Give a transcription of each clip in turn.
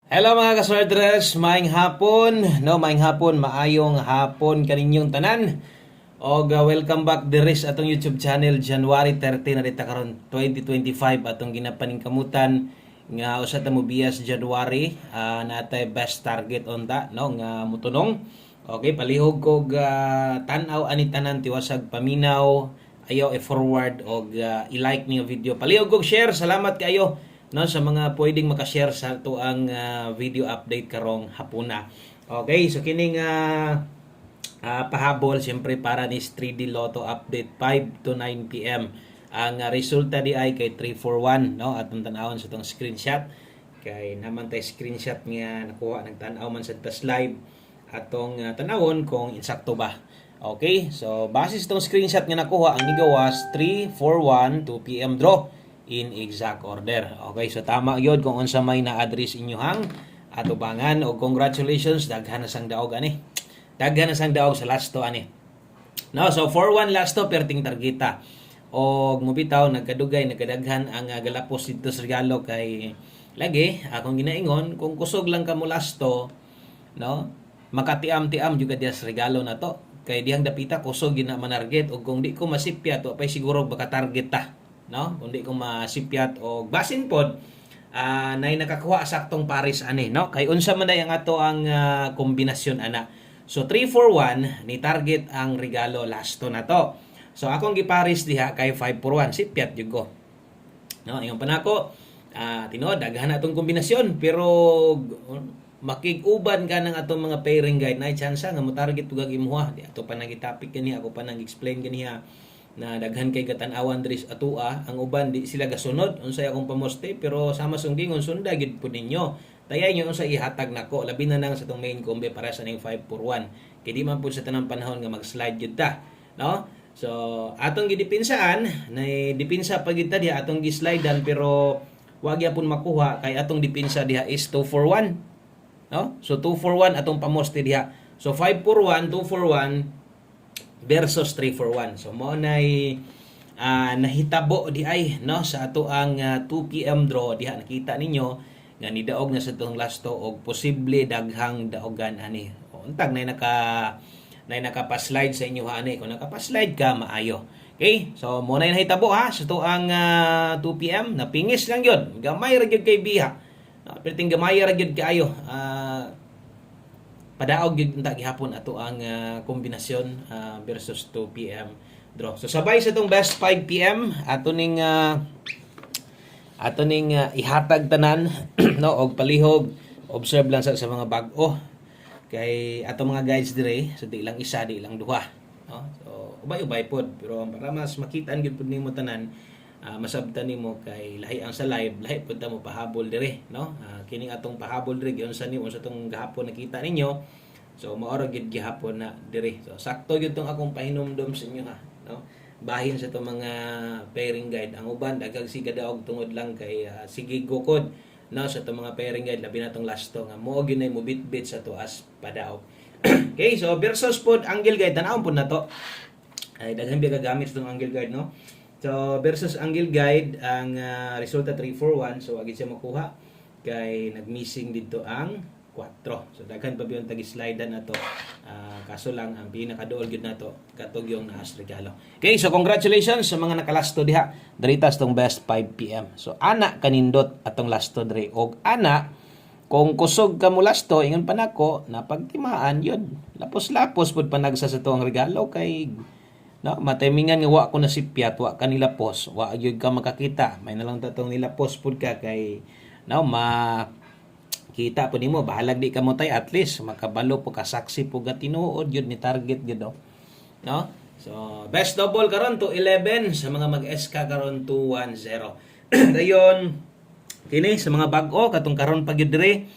Hello mga kaswerders, maayong hapon, maayong hapon, maayong hapon kaninyong tanan. Welcome back diris atong YouTube channel January 30 na dita karon 2025 atong ginapaning kamutan nga usa ta mo bias January natay best target on ta nga mutunong. Okay, palihog kog tan-aw ani tanan tiwasag paminaw, ayaw i-forward i-like niyo video. Palihog kog share, salamat kayo sa mga pwedeng makashare sa to ang video update karong hapuna. Okay, so kining pahabol siyempre para ni 3D Lotto update 5 to 9 PM. Ang resulta di ay kay 341 atong tan-awon sa tong screenshot. Kay naman tay screenshot nga nakuha nagtan-aw man sa tas live atong tan-awon kung insakto ba. Okay, so base sa tong screenshot nga nakuha ang igawas 341 2 PM draw in exact order. Okay, so tama yun kung unsa may na-address inyohang atubangan o congratulations, daghan na sang daog ani. Daghan na sang daog sa last to ani. No, so 4-1 last to perting targeta. Og mubitaw nagkadugay nagkadaghan ang galapos dito sa regalo kay lagi akong ginaingon kung kusog lang kamo last to, makatiam-tiam juga diya sa regalo na to. Kay dihang dapita kusog gina manarget og kung di ko masipya to pay siguro baka target ta. Kundi ko masipyat o basin pod nay nakakuha saktong pares ani kay unsa man ang ato ang kombinasyon ana. So 341 ni target ang regalo lasto na to. So akong gipares diha kay 541 sipyat jud ko. Ingon pa nako tinuod daghan atong kombinasyon pero makig-uban ka ng atong mga pairing guide na chance nga mo target tugag imuha di ato pa nagitapik kani ako pa nang explain kaniya na daghan kay gatan-awan diri atua ang uban di sila gasunod unsay akong pamoste pero sama sunggingon sunda gid pud ninyo tayay nyo unsa ihatag nako labi na nang sa tong main combo para sa ning 541 kay di man pud sa tanang panahon nga mag-slide jud ta so atong gidepinsaan na dipinsa pa gid ta diha atong gi-slidean pero wag gyapon makuha kay atong dipinsa diha is 241 so 241 atong pamoste diha so 541 241 versus 341. So mo nay nahitabo di ay sa ato ang 2 PM draw diha nakita ninyo nga nidaog na sa tong last to og posible daghang daogan ani. Untag nay nakapaslide sa inyo ani kung nakapaslide ka maayo. Okay? So mo nay nahitabo sa to ang 2 PM napingis lang yun. Gamay ra gyud kay biha. Perting gamay ra gyud kaayo. Padaog gyud unta gihapon ato ang kombinasyon versus 2 PM draw. So sabay sa tong best 5 PM ato ning ihatag tanan og palihog observe lang sa mga bag-o kay ato mga guides dire so di lang isa di lang duha so ubay-ubay pod pero para mas makitaan gyud pud nimo tanan masabtan nimo kay lahi ang sa live lahi pud ta mo pahabol dire kining atong pahabol dire giun sa nimo sa tong gahapon nakita ninyo so maoro gid gihapon na dire so sakto gyud tong akong pahinumdom sa inyo bahin sa tong mga pairing guide ang uban dagag sigadaog tungod lang kay sige gukod sa tong mga pairing guide labi na tong last to nga mo gyud nay mo bit sa tuas padaog okay so versus pod angle guide tanawon pod na to ay daghan biya gagamit tong angle guide So versus angle guide ang resulta 341 so agid siya makuha kay nagmissing dito ang 4. So daghan pa biyon tagi-slidean nato. Kaso lang ang pinakaduol gyud nato katog yung naas regalo. Okay, so congratulations sa mga nakalasto diha. Diritas tong best 5 PM. So ana kanindot atong lasto diri og ana kung kusog ka mo lasto ingon pa nako napagtimaan yun. Lapos-lapos pud panagsa sa tuang regalo kay matimingan nga wa ko nasipyat wa ka nilapos wa gyud ka makakita may nalang tatong nilapos pud ka kay kita pud nimo bahalag di ka mo tay at least makabalo po ka saksi po ga tinuod gyud ni target gyud so best double karon to 11 sa mga mag-SK karon 210 dayon kini sa mga bag-o katong karon pa gyud dire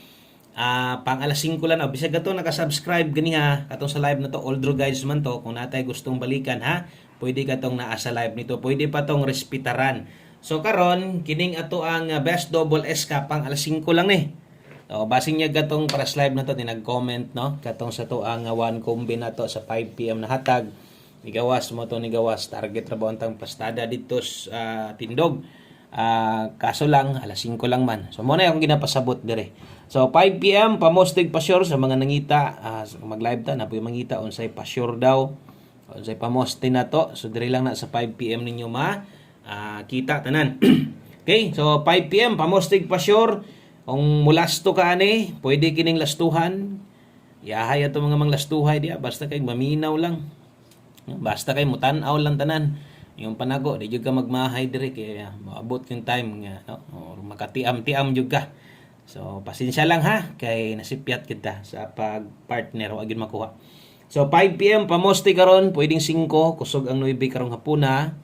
pang alas 5 lang bisag ato naka-subscribe ganiha katong sa live na to old draw guides man to kung natay gustong balikan pwede katong naa sa live nito pwede pa tong respetaran so karon kining ato ang best double SK pang alas 5 lang ni so basing niya katong para sa live na to nag-comment katong sa to ang 1 combi na to sa 5 PM na hatag nigawas mo to nigawas target ra ba untang pastada dito sa tindog Kaso lang alas 5 lang man. So mo na akong ginapasabot dire. So 5 PM pamostig pa sure sa mga nangita, mag-live ta na po mangita unsay pa sure daw. Unsay pamoste na to. So dire lang na sa 5 PM ninyo kita tanan. Okay, so 5 PM pamostig pa sure. Kung mulasto ka ani, pwede kining lastuhan. Yahay ato mga manglastuhay diya basta kay maminaw lang. Basta kay mutan-aw lang tanan. Yung panago, di jud ka magmahay dire kay maabot yung time nga no or makatiam-tiam jud ka. So pasensya lang ha kay nasipyat kita sa pag-partner wa gyud makuha. So 5 PM pamosti karon, pwedeng 5 kusog ang 9 karong hapuna.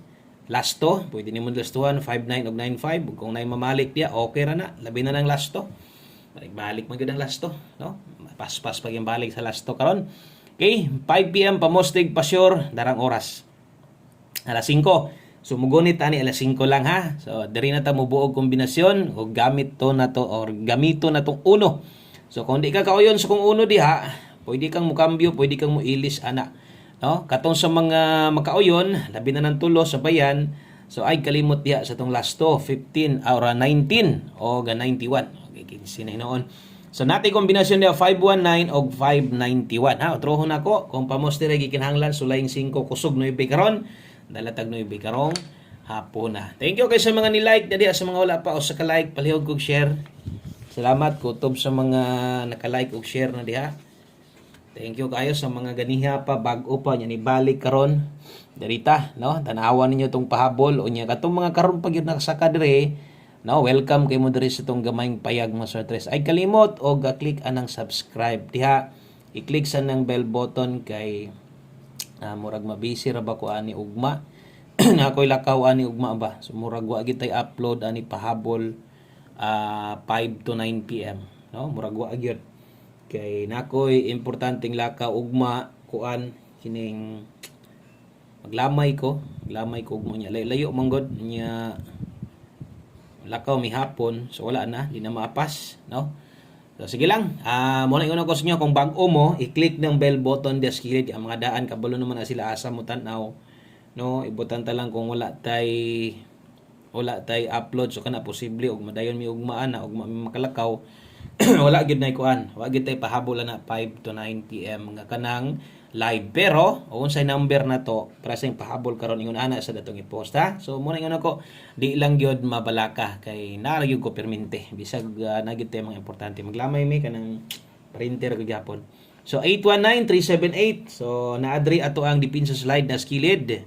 Lasto, pwede nimo lastuhan 59 ug 95 kung nay mamalik diya okay ra na, labi na ng lasto. Balik man gyud ang lasto, no? Paspas pag yung balik sa lasto karon. Okay, 5 PM pamostig pa sure darang oras. Alas 5. Sumugunit ani alas 5 lang ha. So diri na ta mobuog kombinasyon o gamit to na to or gamito na tong uno. So kung di ka kauyon sa kung uno diha, pwede kang mukambyo, pwede kang muilis ana. No? Katong sa mga makauyon, labi na ng tulo sa bayan. So ay kalimot diha sa tong lasto 15 or 19 o 91. Okay, 15 na hinoon. So natin kombinasyon niya 519 o 591 ha. Utrohon ako kung pamoste ra gikinahanglan sulaying 5 kusog 9 karon. Dalatag 9 karong hapon na. Thank you kay sa mga ni-like na diha, sa mga wala pa o sa ka-like palihog kog share. Salamat kutob sa mga naka-like ug share na diha. Thank you kayo sa mga ganiha pa bag-o pa nya ni balik karon. Darita no, tanawan ninyo tong pahabol unya katong mga karon pag yun nakasaka dire. No, welcome kay mo diri sa tong gamayng payag mga sortres. Ay kalimot og click anang subscribe diha. I-click sa nang bell button kay murag mabisi ra ba ko ani ugma na ako'y lakaw ani ugma ba so murag wa gyud tay upload ani pahabol 5 to 9 PM no murag wa gyud kay nako'y importanteng lakaw ugma kuan kining maglamay ko ugma nya layo man gud nya lakaw mi hapon so wala na di na maapas no. So sige lang, muna ingon ko sa inyo kung bago mo, i-click ng bell button des kilid ang mga daan kabalo naman na sila asa mo tan-aw. No, ibutan ta lang kung wala tay upload so kana posible og madayon mi ugmaan na ug makalakaw. Wala gyud nay kuan, wala gyud tay pahabol na 5 to 9 PM nga kanang live pero unsay number na to para sa pahabol karon ingon ana sa datong i-post ha. So muna ingon ako di lang gyud mabalaka kay nara gyud ko permente bisag na gyud tay mga importante maglamay mi kanang printer gyud gyapon. So 819378 so naadri ato ang dipinsa slide na skilid.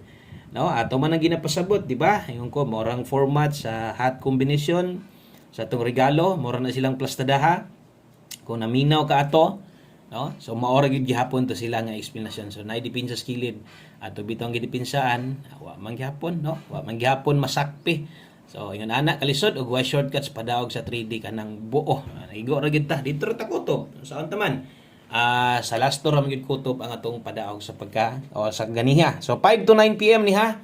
No, ato man ang ginapasabot di ba? Ingon ko morang format sa hot combination sa atong regalo, mora na silang plastadaha. Kung naminaw ka ato no so maora gyud gihapon to sila nga explanation so nay dipin sa skilid ato bitong gidipinsaan wa man gihapon no wa man gihapon masakpi so ingon ana kalisod og wa shortcuts padaog sa 3D kanang buo igo ra gyud ta dito ra ta kutob saan taman sa lasto ra gyud kutob ang atong padaog sa pagka o sa ganiha so 5 to 9 PM ni ha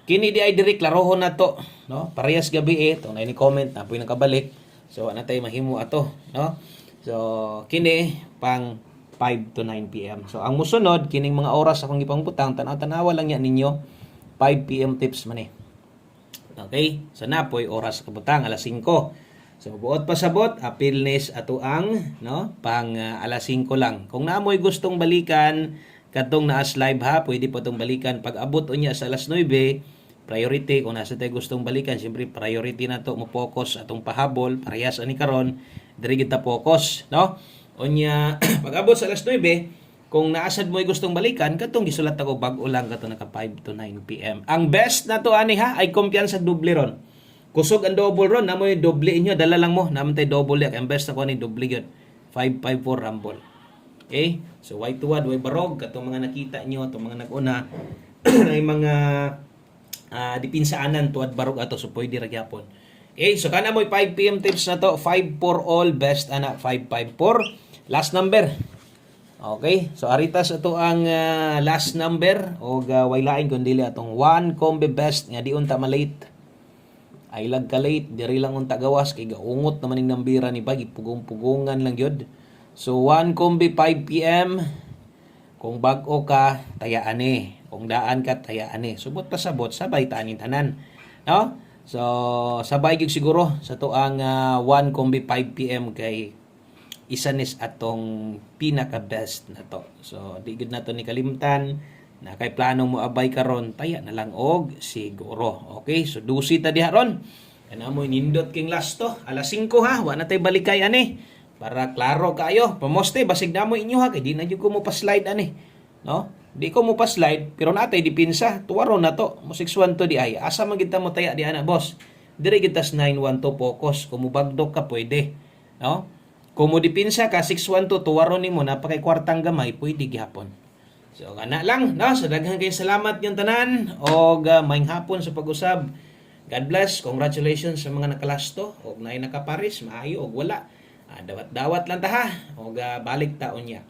kini di ay diri klarohon nato no parehas gabi to na ni comment na puy nakabalik so ana tay mahimo ato no. So, kini pang 5 to 9 PM. So, ang musunod, kining mga oras akong ipangbutang, tanaw-tanawa lang yan ninyo, 5 PM tips man eh. Okay? So, napoy oras kabutang, alas 5. So, buot pasabot, apilnes ato ang, no? Pang alas 5 lang. Kung naamoy gustong balikan, katong naas live ha, pwede po itong balikan. Pag abot unya sa alas 9, priority, kung nasa tayo gustong balikan, siyempre priority na to mo focus atong pahabol, parehas ani karon diri kita focus no unya pag abot sa alas 9 kung naasad mo ay gustong balikan katong gisulat ako bag-o lang kato naka 5 to 9 PM ang best na to ani ha ay kumpiyansa doble ron kusog ang double ron namoy doble inyo dala lang mo naman tay double yak ang best na ko ni doble gyud 554 rumble okay so why tuwad way barog katong mga nakita nyo atong mga nag-una ay mga dipinsaanan tuwad barog ato so pwede ra gyapon. Okay, so kana mo'y 5 PM tips na to, 5 for all, best ana 554. Last number. Okay, so aritas ato ang last number o way lain kun dili atong 1 combi best nga di unta malate. Ay lag ka late, diri lang unta gawas kay gaungot naman ning nambira ni bagi pugong-pugongan lang gyud. So 1 combi 5 PM. Kung bag-o ka, tayaan eh. Kung daan ka, tayaan eh. Subot pasabot, sabay tanin tanan. No? So sabay gyud siguro sa tuang 1 kombi 5 PM kay isa nis atong pinaka best na to. So di gud nato ni kalimtan na kay plano mo abay karon taya na lang og siguro. Okay, so dusi ta diha ron. Kana mo nindot king last to. Alas 5 ha, wa na tay balikay ani. Para klaro kayo. Pamoste basig na mo inyo ha kay di na jud ko mo pa-slide ani. No? Di ko mo pa-slide pero natay dipinsa. Tuwaro na to. Mo 6-1 to di ay. Asa man gid ta mo taya di ana, boss? Dire gid tas 9-1 to focus. Kung mo bagdok ka pwede. No? Kung mo dipinsa ka 6-1 to tuwaro nimo napakay kwartang gamay pwede gihapon. So kana lang, no? So daghang kay salamat yung tanan og maayong hapon sa pag-usab. God bless. Congratulations sa mga nakalasto og naay nakaparis, maayo og wala. Dawat-dawat lang ta ha. Og balik taon niya.